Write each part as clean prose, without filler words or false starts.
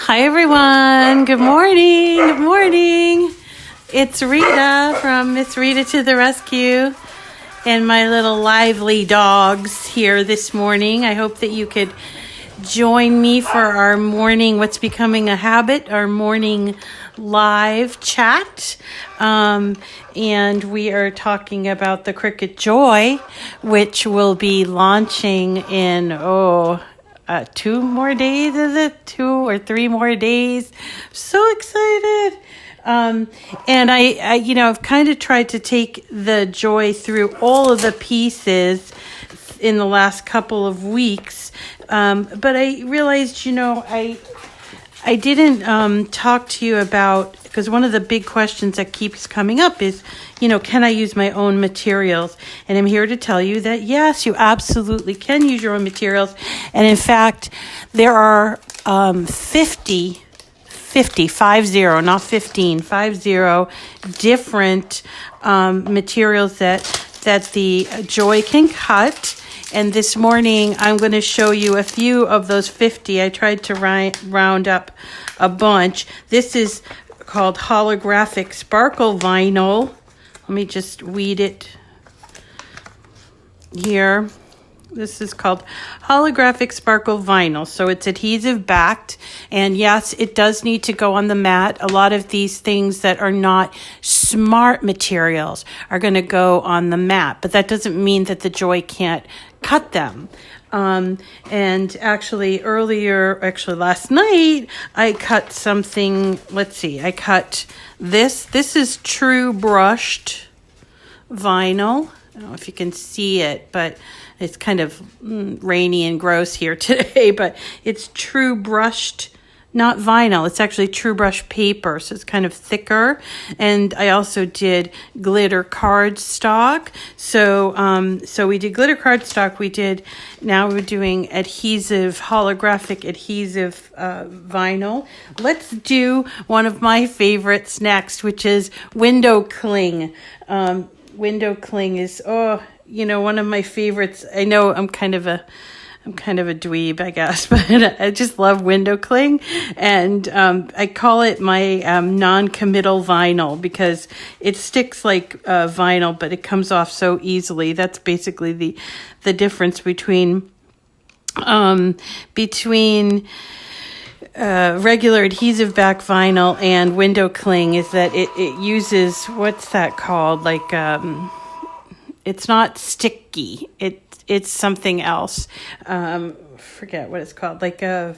Hi everyone. Good morning. Good morning. It's Rita from Miss Rita to the Rescue and my little lively dogs here this morning. I hope that you could join me for our morning, what's becoming a habit, our morning live chat. And we are talking about the Cricut Joy, which will be launching in, 2 more days, is it? 2 or 3 more days. So excited. And I've kind of tried to take the Joy through all of the pieces in the last couple of weeks. But I realized, I didn't talk to you about, because one of the big questions that keeps coming up is, can I use my own materials? And I'm here to tell you that, yes, you absolutely can use your own materials. And in fact, there are 50, not 15, 50 different materials that the Joy can cut. And this morning, I'm going to show you a few of those 50. I tried to round up a bunch. This is called Holographic Sparkle Vinyl. Let me just weed it here. This is called Holographic Sparkle Vinyl. So it's adhesive backed. And yes, it does need to go on the mat. A lot of these things that are not smart materials are going to go on the mat. But that doesn't mean that the Joy can't cut them. And actually last night, I cut something. Let's see. I cut this. This is true brushed vinyl. I don't know if you can see it, but it's kind of rainy and gross here today, but it's true brushed, not vinyl. It's actually true brush paper, so it's kind of thicker. And I also did glitter cardstock. So we did glitter cardstock. Now we're doing holographic adhesive vinyl. Let's do one of my favorites next, which is window cling. Window cling is, one of my favorites. I know I'm kind of a dweeb, I guess, but I just love window cling. And I call it my non-committal vinyl because it sticks like vinyl, but it comes off so easily. That's basically the difference between regular adhesive back vinyl and window cling is that it uses, what's that called? Like, it's not sticky. It's something else. Forget what it's called. Like I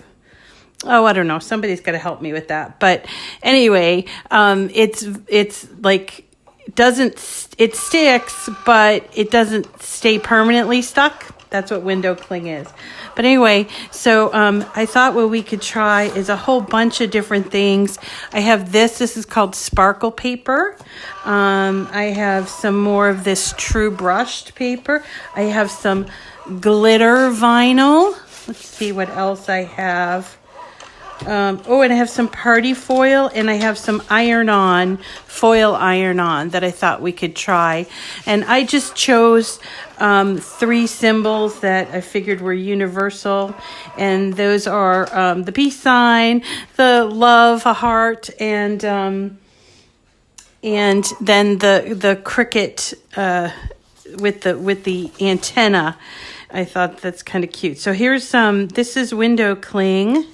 don't know. Somebody's got to help me with that. But anyway, it's like, it sticks, but it doesn't stay permanently stuck. That's what window cling is. But anyway, so I thought what we could try is a whole bunch of different things. I have this. This is called sparkle paper. I have some more of this true brushed paper. I have some glitter vinyl. Let's see what else I have. And I have some party foil, and I have some foil iron-on that I thought we could try. And I just chose 3 symbols that I figured were universal, and those are the peace sign, the love, a heart, and then the Cricut with the antenna. I thought that's kind of cute. So here's this is window cling.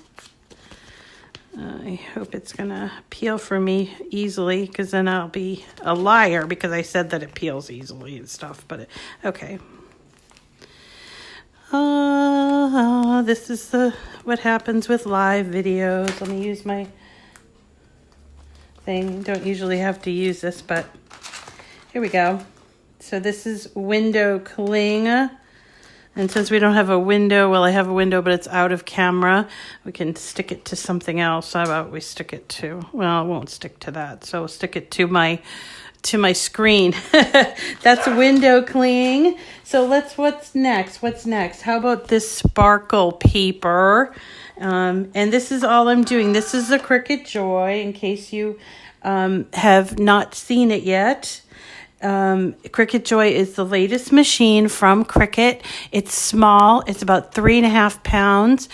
I hope it's going to peel for me easily, because then I'll be a liar because I said that it peels easily and stuff. But okay. This is what happens with live videos. Let me use my thing. Don't usually have to use this, but here we go. So this is window cling. And since we don't have a window, well, I have a window, but it's out of camera. We can stick it to something else. How about we stick it to, well, it won't stick to that. So we'll stick it to my screen. That's window cling. So what's next? How about this sparkle paper? And this is all I'm doing. This is the Cricut Joy, in case you have not seen it yet. Cricut Joy is the latest machine from Cricut. It's small. It's about 3.5 pounds.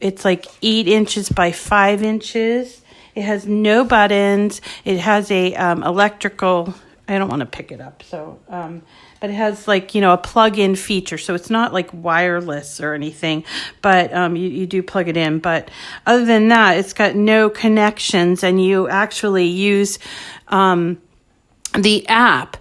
It's like 8 inches by 5 inches. It has no buttons. It has a electrical. I don't want to pick it up. So, but it has like, a plug-in feature. So it's not like wireless or anything, but you do plug it in. But other than that, it's got no connections, and you actually use the app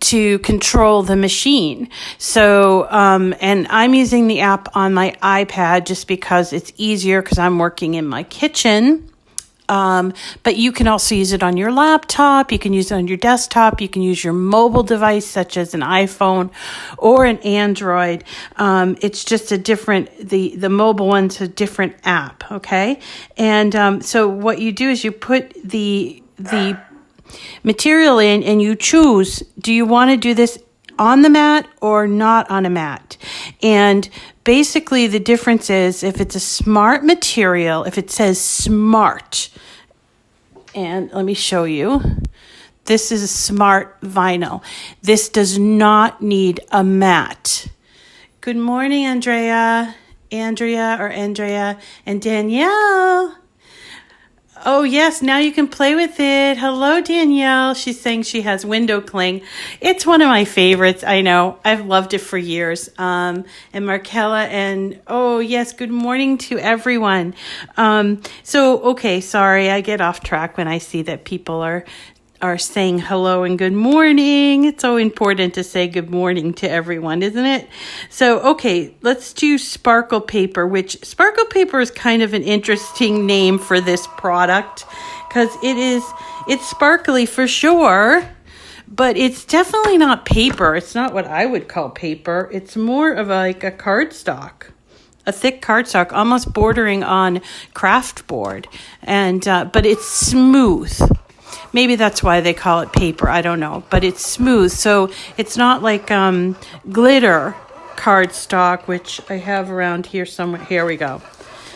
to control the machine. So, and I'm using the app on my iPad just because it's easier because I'm working in my kitchen. But you can also use it on your laptop. You can use it on your desktop. You can use your mobile device, such as an iPhone or an Android. It's just a different, the mobile one's a different app. Okay. And, so what you do is you put the material in and you choose, do you want to do this on the mat or not on a mat? And basically the difference is if it's a smart material, if it says smart, and let me show you, this is a smart vinyl. This does not need a mat. Good morning, Andrea, and Danielle. Oh, yes, now you can play with it. Hello, Danielle. She's saying she has window cling. It's one of my favorites. I know. I've loved it for years. And Markella, and oh, yes, good morning to everyone. Okay, sorry, I get off track when I see that people are saying hello and good morning. It's so important to say good morning to everyone, isn't it? So, okay, let's do sparkle paper, which sparkle paper is kind of an interesting name for this product because it's sparkly for sure, but it's definitely not paper. It's not what I would call paper. It's more of like a cardstock. A thick cardstock, almost bordering on craft board, and but it's smooth. Maybe that's why they call it paper. I don't know. But it's smooth. So it's not like glitter cardstock, which I have around here somewhere. Here we go.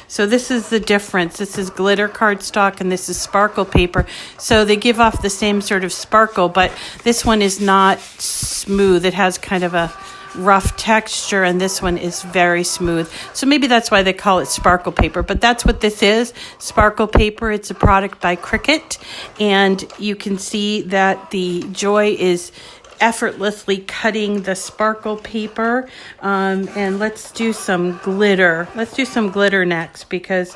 So this is the difference. This is glitter cardstock and this is sparkle paper. So they give off the same sort of sparkle, but this one is not smooth. It has kind of a rough texture, and this one is very smooth. So maybe that's why they call it sparkle paper, but that's what this is, sparkle paper. It's a product by Cricut, and you can see that the Joy is effortlessly cutting the sparkle paper. And let's do some glitter. Let's do some glitter next because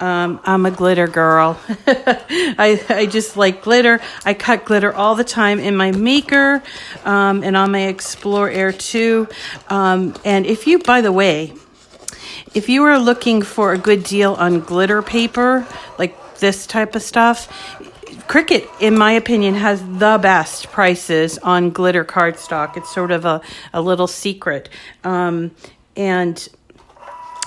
I'm a glitter girl. I just like glitter. I cut glitter all the time in my maker and on my Explore Air 2. And by the way, if you are looking for a good deal on glitter paper, like this type of stuff, Cricut, in my opinion, has the best prices on glitter cardstock. It's sort of a little secret. And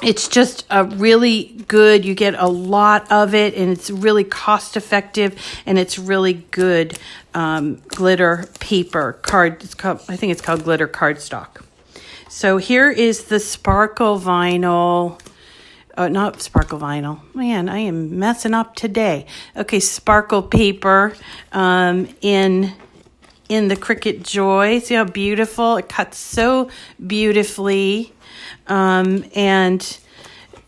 it's just a really good, you get a lot of it, and it's really cost effective, and it's really good glitter paper card. I think it's called glitter cardstock. So here is the sparkle vinyl. Oh, not sparkle vinyl. Man, I am messing up today. Okay, sparkle paper in the Cricut Joy. See how beautiful? It cuts so beautifully. And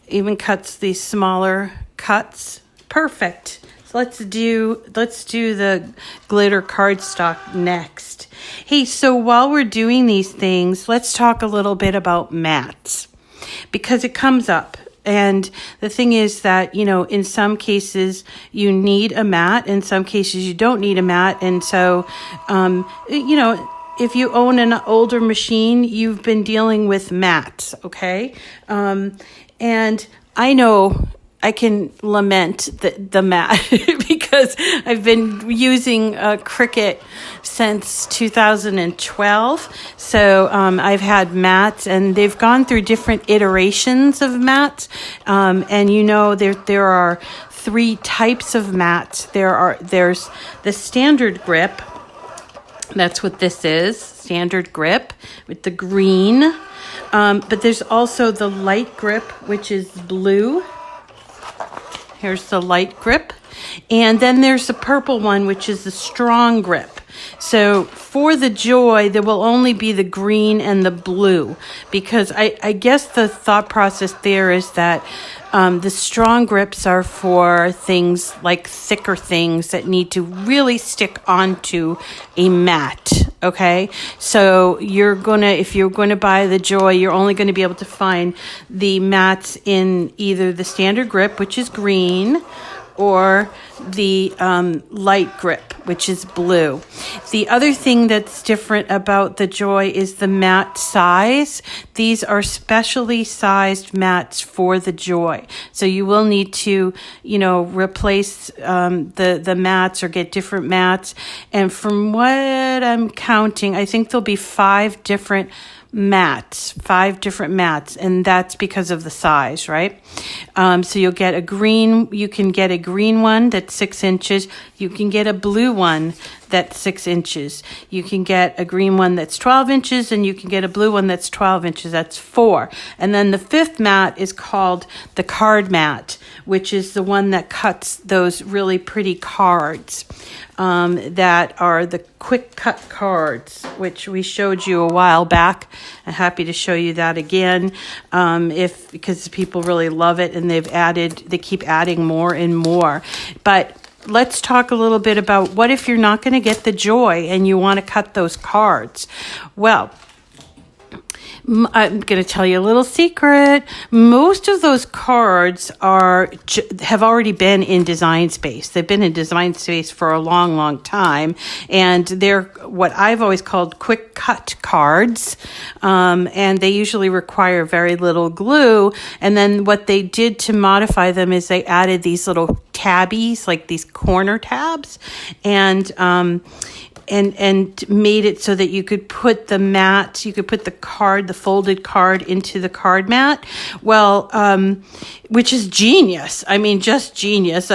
even cuts these smaller cuts. Perfect. So let's do the glitter cardstock next. Hey, so while we're doing these things, let's talk a little bit about mats because it comes up. And the thing is that, in some cases you need a mat, in some cases you don't need a mat. And so, if you own an older machine, you've been dealing with mats, okay? And I know I can lament the mat because I've been using Cricut since 2012. So I've had mats, and they've gone through different iterations of mats. And there are 3 types of mats. There's the standard grip. That's what this is, standard grip with the green. But there's also the light grip, which is blue. Here's the light grip. And then there's the purple one, which is the strong grip. So for the Joy, there will only be the green and the blue, because I guess the thought process there is that the strong grips are for things like thicker things that need to really stick onto a mat. Okay, so if you're going to buy the Joy, you're only going to be able to find the mats in either the standard grip, which is green, or the light grip, which is blue. The other thing that's different about the Joy is the mat size. These are specially sized mats for the Joy. So you will need to, replace the mats or get different mats. And from what I'm counting, I think there'll be 5 different mats, and that's because of the size, right? So you can get a green one that's 6 inches. You can get a blue one that's 6 inches. You can get a green one that's 12 inches, and you can get a blue one that's 12 inches. That's 4. And then the 5th mat is called the card mat, which is the one that cuts those really pretty cards that are the quick cut cards, which we showed you a while back. I'm happy to show you that again, because people really love it, and they keep adding more and more. But let's talk a little bit about what if you're not going to get the Joy and you want to cut those cards. Well, I'm going to tell you a little secret. Most of those cards have already been in Design Space. They've been in Design Space for a long, long time, and they're what I've always called quick cut cards, and they usually require very little glue. And then what they did to modify them is they added these little tabbies, like these corner tabs, and made it so that you could put the folded card into the card mat. Well, which is genius. I mean, just genius.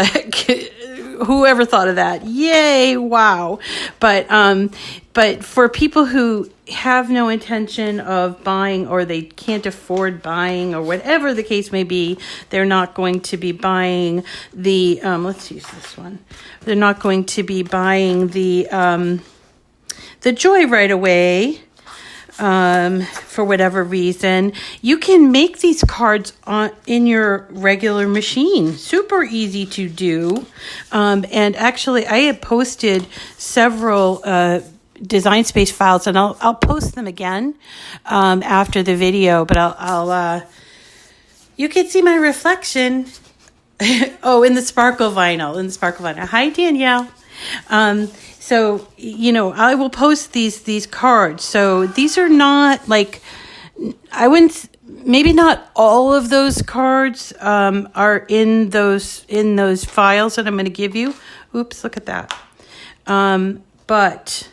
Whoever thought of that? Yay. Wow. But for people who have no intention of buying, or they can't afford buying, or whatever the case may be, they're not going to be buying the, let's use this one. They're not going to be buying the Joy right away, for whatever reason. You can make these cards in your regular machine. Super easy to do. And actually, I had posted several Design Space files, and I'll post them again after the video. But I'll you can see my reflection. In the sparkle vinyl. Hi, Danielle. So, I will post these cards. So these are not like, maybe not all of those cards are in those files that I'm going to give you. Oops, look at that. But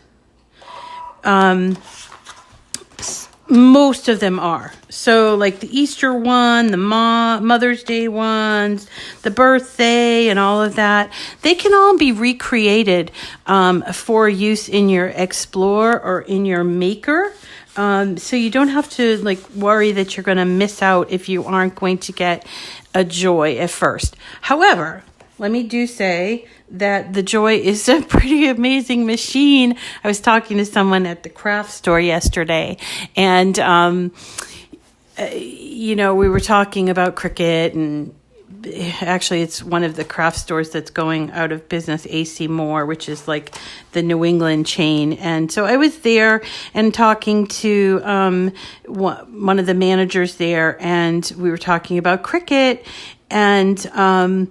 most of them are. So like the Easter one, the Mother's Day ones, the birthday, and all of that, they can all be recreated for use in your Explore or in your Maker. So you don't have to worry that you're going to miss out if you aren't going to get a Joy at first. However, let me say that the Joy is a pretty amazing machine. I was talking to someone at the craft store yesterday, and we were talking about Cricut, and actually it's one of the craft stores that's going out of business, AC Moore, which is like the New England chain. And so I was there and talking to one of the managers there, and we were talking about Cricut, and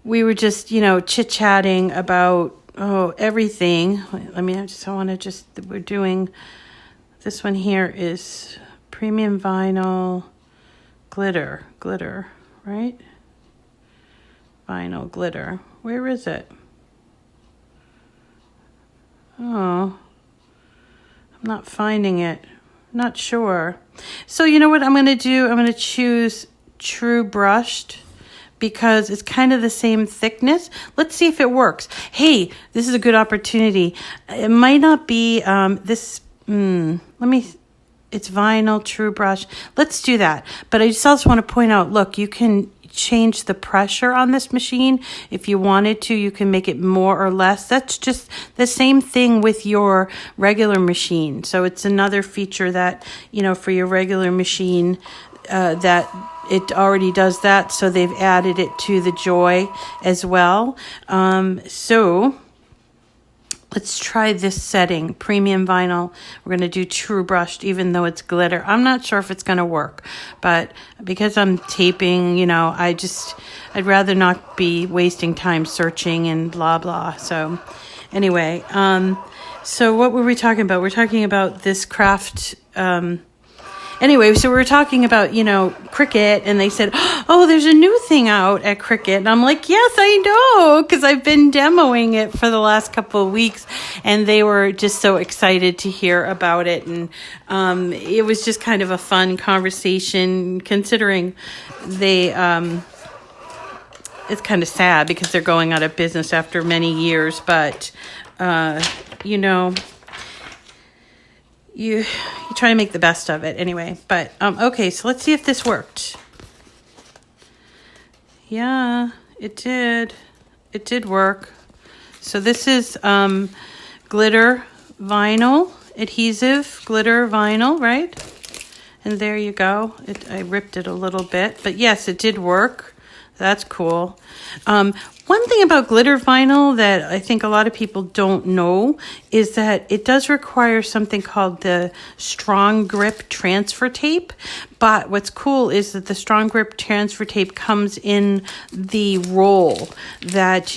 we were just, chit-chatting about, everything. We're doing, this one here is premium vinyl glitter, right? Vinyl glitter. Where is it? Oh, I'm not finding it. Not sure. So you know what I'm going to do? I'm going to choose True Brushed, because it's kind of the same thickness. Let's see if it works. Hey, this is a good opportunity. It might not be it's vinyl True Brush. Let's do that. But I just also want to point out, look, you can change the pressure on this machine. If you wanted to, you can make it more or less. That's just the same thing with your regular machine. So it's another feature that, you know, for your regular machine, that it already does that. So they've added it to the Joy as well. So let's try this setting, premium vinyl. We're going to do true brushed, even though it's glitter. I'm not sure if it's going to work, but because I'm taping, you know, I'd rather not be wasting time searching and blah, blah. So anyway, so what were we talking about? We're talking about this craft, anyway, so we were talking about, you know, Cricut, and they said, oh, there's a new thing out at Cricut. And I'm like, yes, I know, because I've been demoing it for the last couple of weeks, and they were just so excited to hear about it. And it was just kind of a fun conversation, considering they, it's kind of sad because they're going out of business after many years, but, you know, you try to make the best of it anyway. But okay, so let's see if this worked. Yeah, it did work. So this is glitter vinyl, adhesive glitter vinyl, right? And there you go. I ripped it a little bit, but yes, it did work. That's cool. One thing about glitter vinyl that I think a lot of people don't know is that it does require something called the strong grip transfer tape. But what's cool is that the strong grip transfer tape comes in the roll that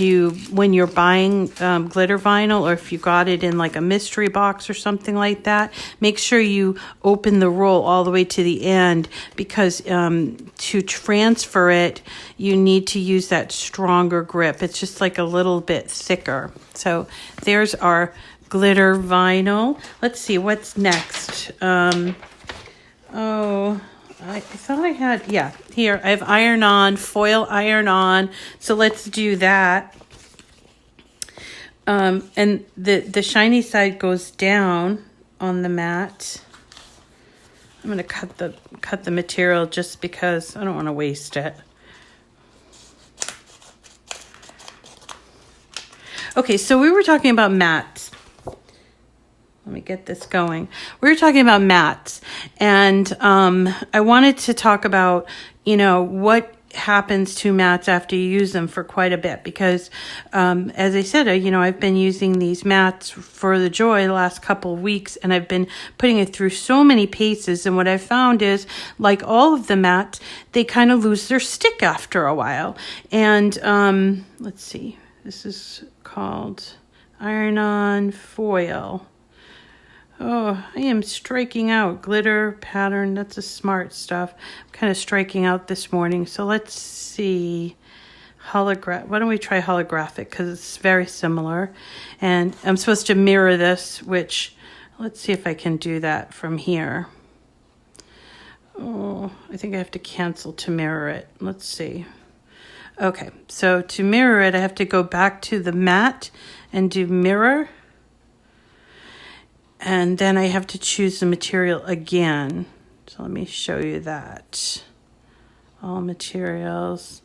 when you're buying glitter vinyl, or if you got it in like a mystery box or something like that, make sure you open the roll all the way to the end, because to transfer it, you need to use that stronger grip. It's just like a little bit thicker. So there's our glitter vinyl. Let's see what's next. I thought I had, yeah, here I have iron on, foil iron on. So let's do that. And the shiny side goes down on the mat. I'm going to cut the material just because I don't want to waste it. Okay, so we were talking about mats. Let me get this going. We were talking about mats, and I wanted to talk about, you know, what happens to mats after you use them for quite a bit, because as I said, you know, I've been using these mats for the Joy the last couple of weeks, and I've been putting it through so many paces, and what I found is, like all of the mats, they kind of lose their stick after a while. And let's see, this is called iron-on foil. Oh, I am striking out. Glitter pattern, that's a smart stuff. I'm kind of striking out this morning. So let's see. Why don't we try holographic, because it's very similar. And I'm supposed to mirror this, which, let's see if I can do that from here. Oh, I think I have to cancel to mirror it. Let's see. Okay, so to mirror it, I have to go back to the mat and do mirror. And then I have to choose the material again. So let me show you that. All materials,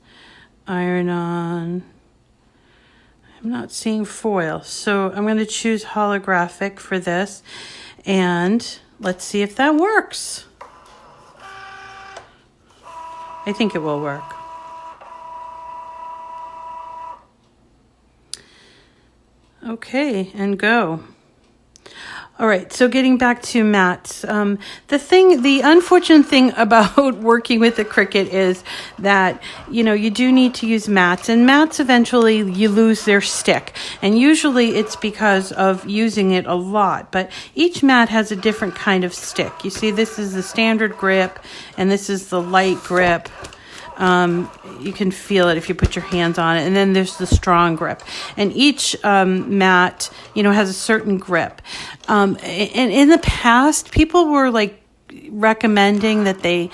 iron on. I'm not seeing foil. So I'm going to choose holographic for this. And let's see if that works. I think it will work. Okay, and go. All right, so getting back to mats. The unfortunate thing about working with the Cricut is that, you know, you do need to use mats, and mats eventually you lose their stick. And usually it's because of using it a lot, but each mat has a different kind of stick. You see, this is the standard grip, and this is the light grip. You can feel it if you put your hands on it. And then there's the strong grip. And each mat, you know, has a certain grip. And in the past, people were like recommending that they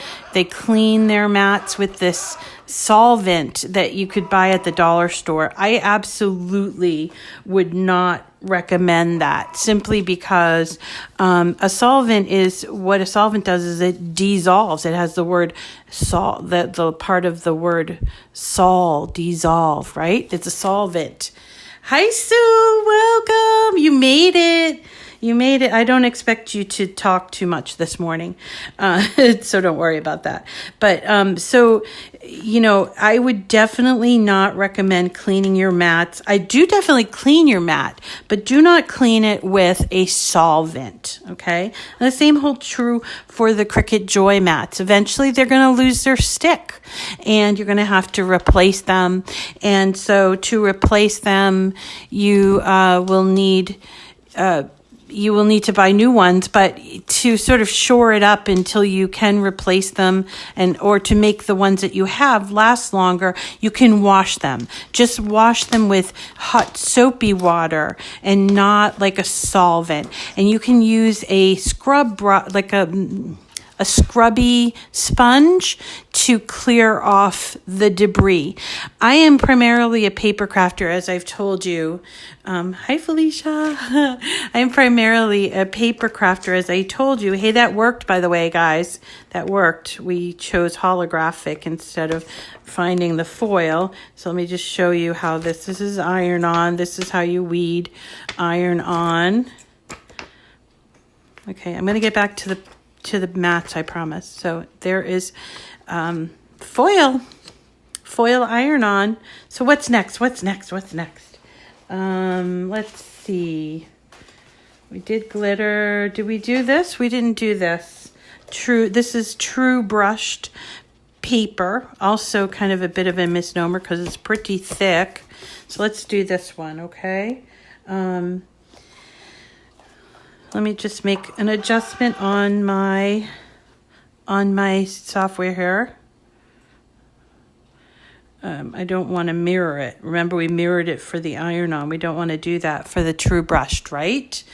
clean their mats with this solvent that you could buy at the dollar store. I absolutely would not recommend that, simply because a solvent does is it dissolves. It has the word salt, the part of the word sol, dissolve, right? It's a solvent. Hi, Sue. Welcome. You made it. I don't expect you to talk too much this morning, so don't worry about that. But so, I would definitely not recommend cleaning your mats. I do definitely clean your mat, but do not clean it with a solvent, okay? And the same holds true for the Cricut Joy mats. Eventually, they're going to lose their stick, and you're going to have to replace them. And so to replace them, you will need to buy new ones, but to sort of shore it up until you can replace them, or to make the ones that you have last longer, you can wash them. Just wash them with hot soapy water and not like a solvent. And you can use a scrub like a scrubby sponge to clear off the debris. I am primarily a paper crafter, as I've told you. Hi, Felicia. I am primarily a paper crafter, as I told you. Hey, that worked, by the way, guys. That worked. We chose holographic instead of finding the foil. So let me just show you how this is iron on. This is how you weed iron on. Okay, I'm going to get back to the mats, I promise. So there is foil iron on. So what's next? Let's see. We did glitter. Did we do this? We didn't do this. This is true brushed paper. Also kind of a bit of a misnomer because it's pretty thick. So let's do this one, okay? Let me just make an adjustment on my software here. I don't want to mirror it. Remember, we mirrored it for the iron-on. We don't want to do that for the true brushed, right?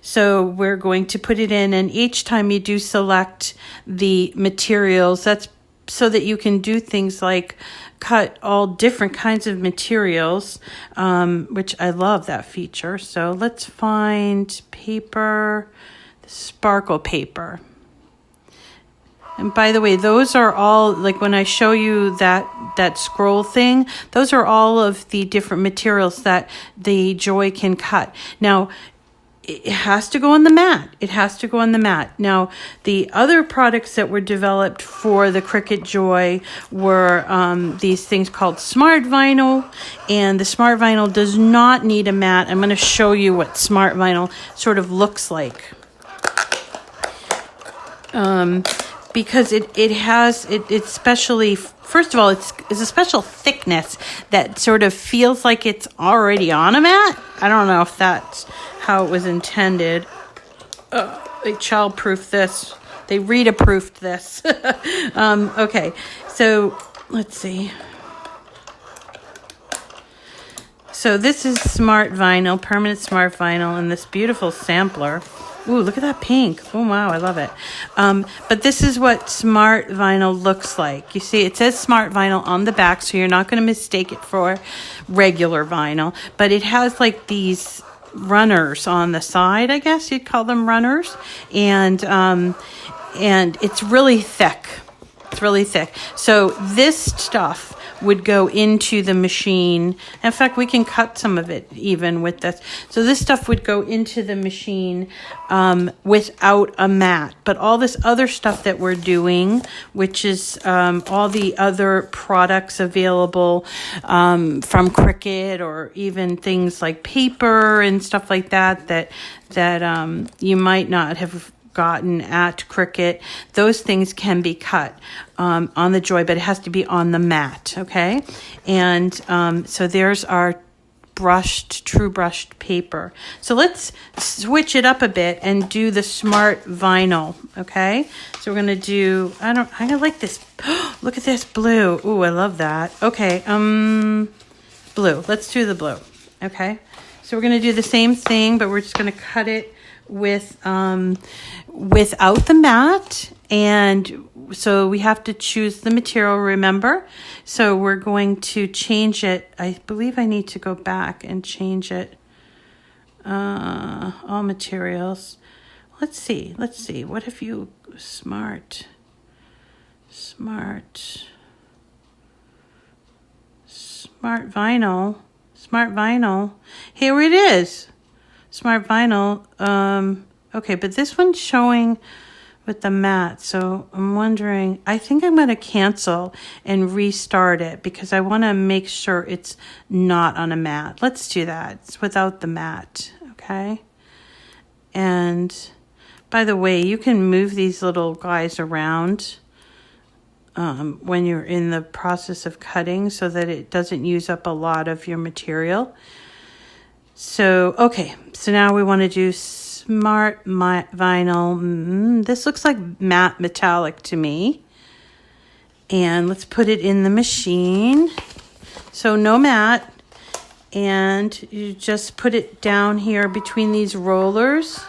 So we're going to put it in, and each time you do select the materials, that's so that you can do things like cut all different kinds of materials, which I love that feature. So let's find paper, sparkle paper. And by the way, those are all, like when I show you that scroll thing, those are all of the different materials that the Joy can cut. Now, it has to go on the mat. Now, the other products that were developed for the Cricut Joy were these things called Smart Vinyl, and the Smart Vinyl does not need a mat. I'm going to show you what Smart Vinyl sort of looks like. Because it's specially, first of all, it's a special thickness that sort of feels like it's already on a mat. I don't know if that's how it was intended. They child-proofed this. They Rita-proofed this. Okay, so let's see. So this is Smart Vinyl, permanent Smart Vinyl, and this beautiful sampler. Ooh, look at that pink. Oh, wow, I love it. But this is what Smart Vinyl looks like. You see, it says Smart Vinyl on the back, so you're not going to mistake it for regular vinyl. But it has like these runners on the side, I guess you'd call them runners. And it's really thick. So this stuff would go into the machine. In fact, we can cut some of it even with this. So this stuff would go into the machine without a mat. But all this other stuff that we're doing, which is all the other products available from Cricut, or even things like paper and stuff like that you might not have gotten at Cricut, those things can be cut on the Joy, but it has to be on the mat, okay? And so there's our true brushed paper. So let's switch it up a bit and do the Smart Vinyl, okay? So we're gonna do, I like this. Look at this blue. Ooh, I love that. Okay, blue. Let's do the blue, okay? So we're gonna do the same thing, but we're just gonna cut it without the mat, and so we have to choose the material, remember? So we're going to change it. I believe I need to go back and change it. All materials. Let's see. What if you smart vinyl. Here it is. Smart vinyl. Okay, but this one's showing with the mat. So I'm wondering, I think I'm going to cancel and restart it because I want to make sure it's not on a mat. Let's do that. It's without the mat. Okay. And by the way, you can move these little guys around when you're in the process of cutting so that it doesn't use up a lot of your material. So, okay. So now we want to do smart vinyl. This looks like matte metallic to me. And let's put it in the machine. So no matte. And you just put it down here between these rollers.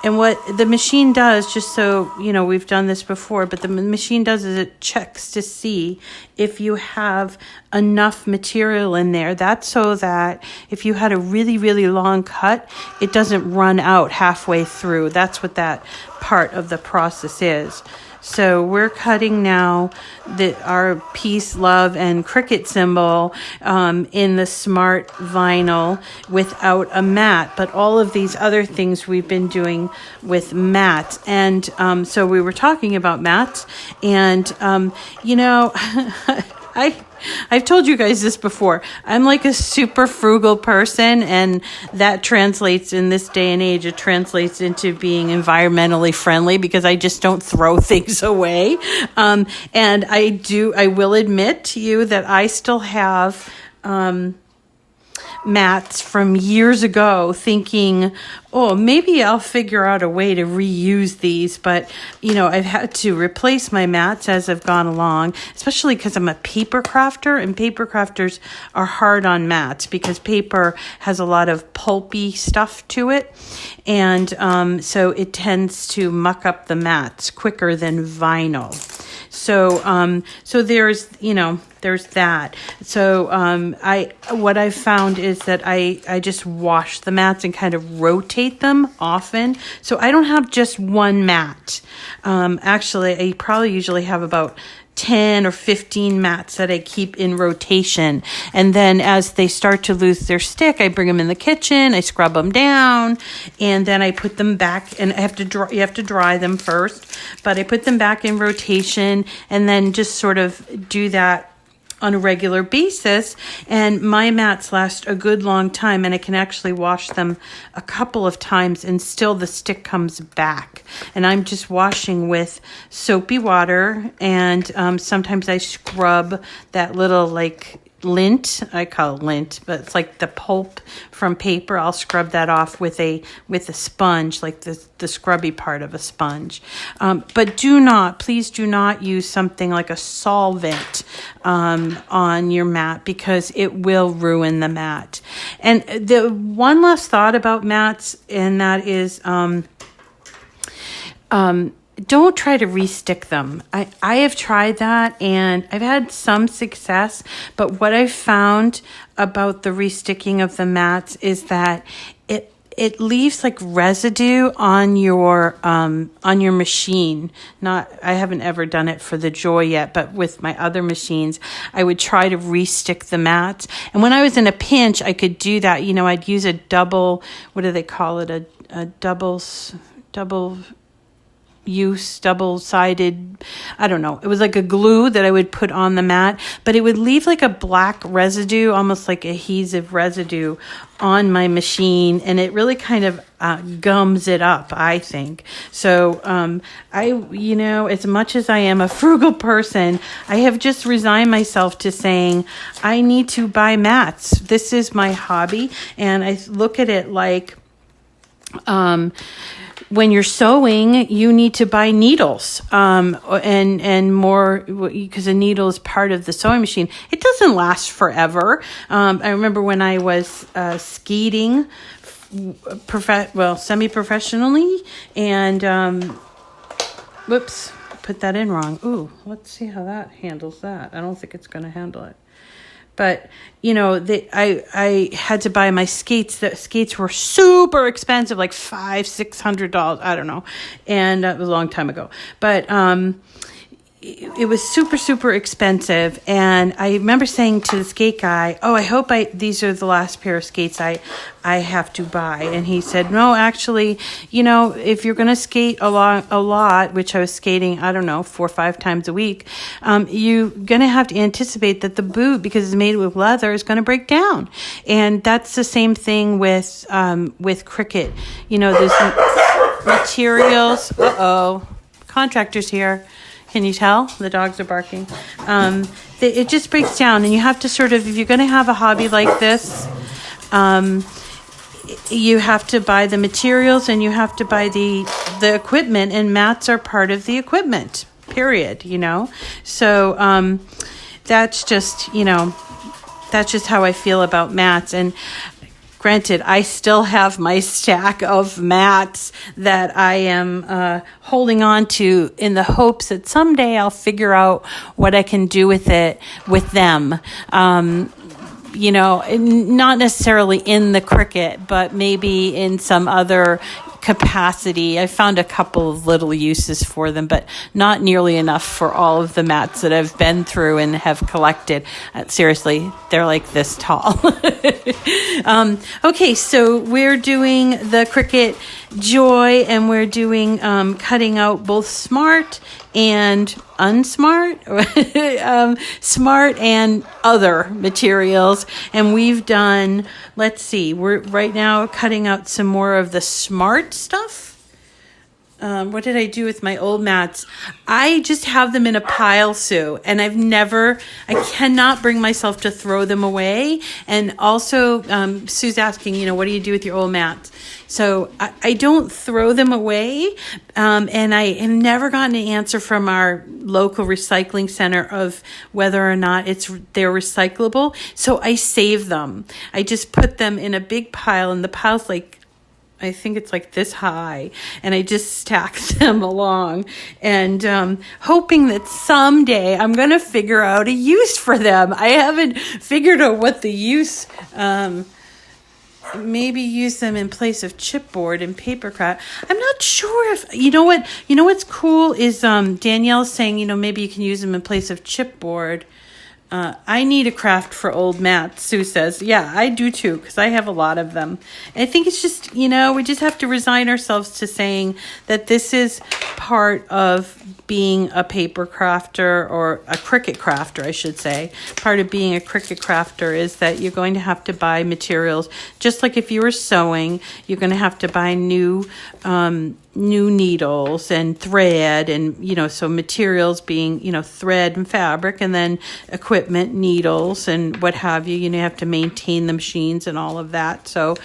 And what the machine does, just so you know, we've done this before, but the machine does is it checks to see if you have enough material in there. That's so that if you had a really, really long cut, it doesn't run out halfway through. That's what that part of the process is. So we're cutting now our peace, love, and Cricut symbol in the smart vinyl without a mat. But all of these other things we've been doing with mats. And so we were talking about mats. And, you know, I've told you guys this before. I'm like a super frugal person, and that translates in this day and age. It translates into being environmentally friendly because I just don't throw things away. And I will admit to you that I still have mats from years ago thinking, oh, maybe I'll figure out a way to reuse these. But, you know, I've had to replace my mats as I've gone along, especially because I'm a paper crafter, and paper crafters are hard on mats because paper has a lot of pulpy stuff to it. And so it tends to muck up the mats quicker than vinyl. So there's that. So what I've found is that I just wash the mats and kind of rotate them often. So I don't have just one mat. Actually, I probably usually have about 10 or 15 mats that I keep in rotation. And then as they start to lose their stick, I bring them in the kitchen, I scrub them down, and then I put them back, and you have to dry them first, but I put them back in rotation and then just sort of do that on a regular basis. And my mats last a good long time, and I can actually wash them a couple of times and still the stick comes back. And I'm just washing with soapy water, and sometimes I scrub that little like lint. I call it lint, but it's like the pulp from paper. I'll scrub that off with a sponge, like the scrubby part of a sponge. But please do not use something like a solvent on your mat because it will ruin the mat. And the one last thought about mats, and that is don't try to restick them. I have tried that and I've had some success, but what I've found about the resticking of the mats is that it leaves like residue on your machine. I haven't ever done it for the Joy yet, but with my other machines, I would try to restick the mats. And when I was in a pinch, I could do that. You know, I'd use a double, what do they call it? A double-sided, I don't know. It was like a glue that I would put on the mat, but it would leave like a black residue, almost like adhesive residue on my machine, and it really kind of gums it up, I think. So as much as I am a frugal person, I have just resigned myself to saying, I need to buy mats. This is my hobby, and I look at it like, when you're sewing, you need to buy needles, and more, because a needle is part of the sewing machine. It doesn't last forever. I remember when I was skating semi-professionally, and whoops, put that in wrong. Ooh, let's see how that handles that. I don't think it's going to handle it. But, I had to buy my skates. The skates were super expensive, like $500-$600. I don't know. And that was a long time ago. But it was super, super expensive. And I remember saying to the skate guy, I hope these are the last pair of skates I have to buy. And he said, no, actually, if you're going to skate a lot, which I was skating, 4 or 5 times a week, you're going to have to anticipate that the boot, because it's made with leather, is going to break down. And that's the same thing with Cricut. There's materials. Contractors here. Can you tell? The dogs are barking. It just breaks down, and you have to sort of, if you're going to have a hobby like this, you have to buy the materials and you have to buy the equipment, and mats are part of the equipment, period, So that's just how I feel about mats. And granted, I still have my stack of mats that I am holding on to in the hopes that someday I'll figure out what I can do with them. Not necessarily in the Cricut, but maybe in some other capacity. I found a couple of little uses for them, but not nearly enough for all of the mats that I've been through and have collected. Seriously, they're like this tall. Okay, so we're doing the Cricut Joy, and we're doing cutting out both smart and unsmart, smart and other materials. And we've done, let's see, we're right now cutting out some more of the smart stuff. What did I do with my old mats? I just have them in a pile, Sue, and I cannot bring myself to throw them away. And also, Sue's asking, what do you do with your old mats? So I don't throw them away, and I have never gotten an answer from our local recycling center of whether or not they're recyclable. So I save them. I just put them in a big pile, and the pile's I think it's like this high, and I just stack them along, and hoping that someday I'm going to figure out a use for them. I haven't figured out what the use, maybe use them in place of chipboard and paper craft. I'm not sure if, what's cool is Danielle's saying, maybe you can use them in place of chipboard. I need a craft for old mats, Sue says. Yeah, I do too, because I have a lot of them. And I think it's just, we just have to resign ourselves to saying that this is part of being a paper crafter, or a Cricut crafter, I should say. Part of being a Cricut crafter is that you're going to have to buy materials. Just like if you were sewing, you're going to have to buy new needles and thread, and so materials being thread and fabric, and then equipment, needles and what have you. You have to maintain the machines and all of that. So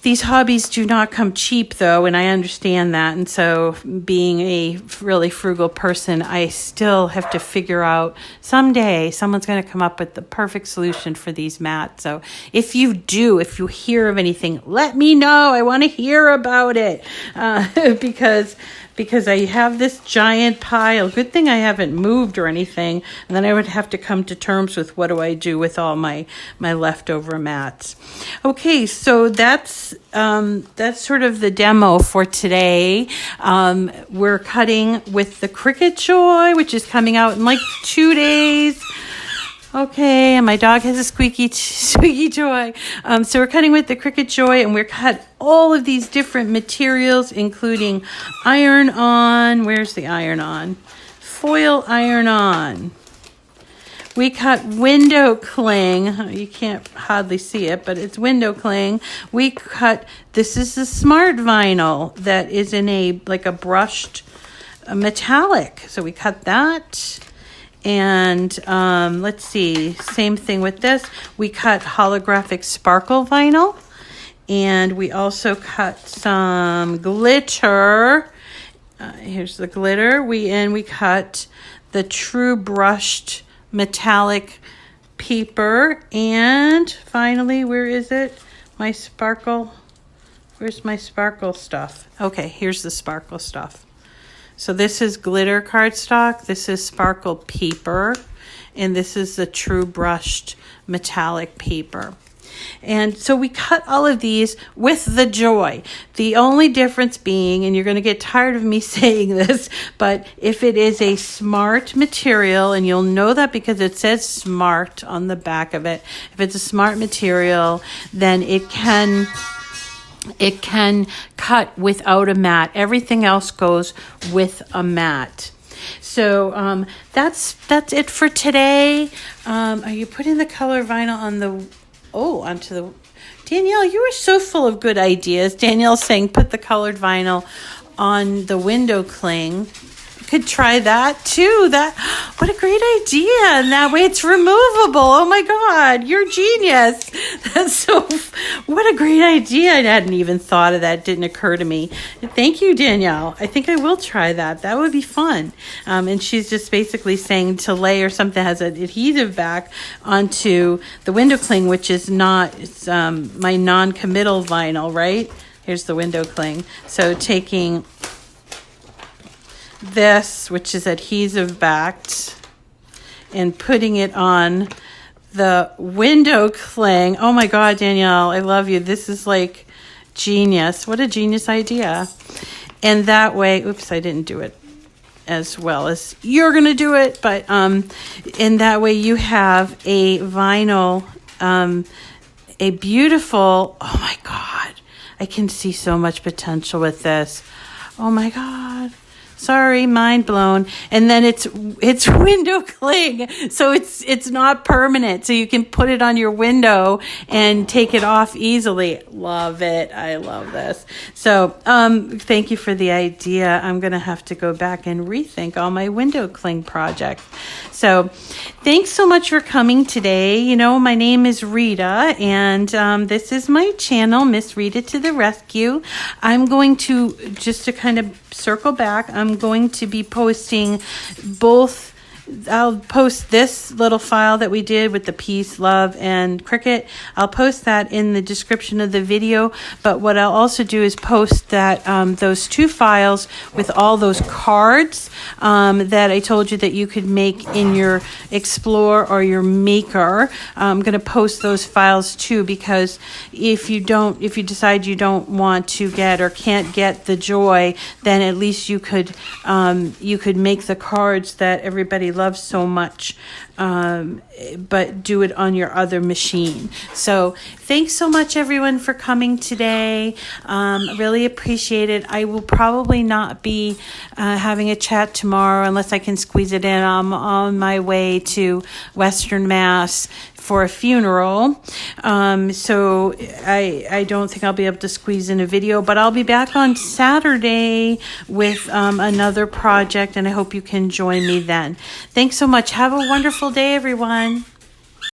these hobbies do not come cheap, though, and I understand that. And so being a really frugal person, I still have to figure out someday someone's going to come up with the perfect solution for these mats. So if you hear of anything, let me know. I want to hear about it because I have this giant pile. Good thing I haven't moved or anything, and then I would have to come to terms with what do I do with all my leftover mats. Okay, so that's sort of the demo for today. We're cutting with the Cricut Joy, which is coming out in like 2 days. Okay, and my dog has a squeaky toy. So we're cutting with the Cricut Joy, and we're cut all of these different materials, including iron-on. Where's the iron-on? Foil iron-on. We cut window cling. You can't hardly see it, but it's window cling. We cut, this is the smart vinyl that is in a brushed metallic. So we cut that. And let's see, same thing with this. We cut holographic sparkle vinyl. And we also cut some glitter. Here's the glitter. We cut the true brushed metallic paper. And finally, where is it? my sparkle? Where's my sparkle stuff? Okay, here's the sparkle stuff. So this is glitter cardstock. This is sparkle paper. And this is the true brushed metallic paper. And so we cut all of these with the Joy. The only difference being, and you're going to get tired of me saying this, but if it is a smart material, and you'll know that because it says smart on the back of it, if it's a smart material, then it can cut without a mat. Everything else goes with a mat. So that's it for today. Are you putting the color vinyl on onto the... Danielle, you are so full of good ideas. Danielle's saying put the colored vinyl on the window cling. Could try that too. What a great idea. And that way it's removable. Oh my God, you're a genius. What a great idea. I hadn't even thought of that. It didn't occur to me. Thank you, Danielle. I think I will try that. That would be fun. And she's just basically saying to layer something that has an adhesive back onto the window cling, which is it's my non-committal vinyl, right? Here's the window cling. So taking this, which is adhesive backed, and putting it on the window cling. Oh my God, Danielle, I love you. This is like genius. What a genius idea. And that way, oops, I didn't do it as well as you're going to do it, but in that way you have a vinyl, a beautiful, oh my God, I can see so much potential with this. Oh my God. Sorry, mind blown. And then it's window cling, so it's not permanent. So you can put it on your window and take it off easily. Love it. I love this. So thank you for the idea. I'm gonna have to go back and rethink all my window cling projects. So thanks so much for coming today. You know, my name is Rita, and this is my channel, Miss Rita to the Rescue. I'm going to, just to kind of circle back, I'm going to be posting both. I'll post this little file that we did with the peace, love, and Cricut. I'll post that in the description of the video. But what I'll also do is post that those two files with all those cards that I told you that you could make in your Explore or your Maker. I'm going to post those files too, because if you decide you don't want to get or can't get the Joy, then at least you could make the cards that everybody loves so much, but do it on your other machine. So thanks so much, everyone, for coming today. Really appreciate it. I will probably not be having a chat tomorrow unless I can squeeze it in. I'm on my way to Western Mass for a funeral. So I don't think I'll be able to squeeze in a video, but I'll be back on Saturday with another project, and I hope you can join me then. Thanks so much. Have a wonderful day, everyone.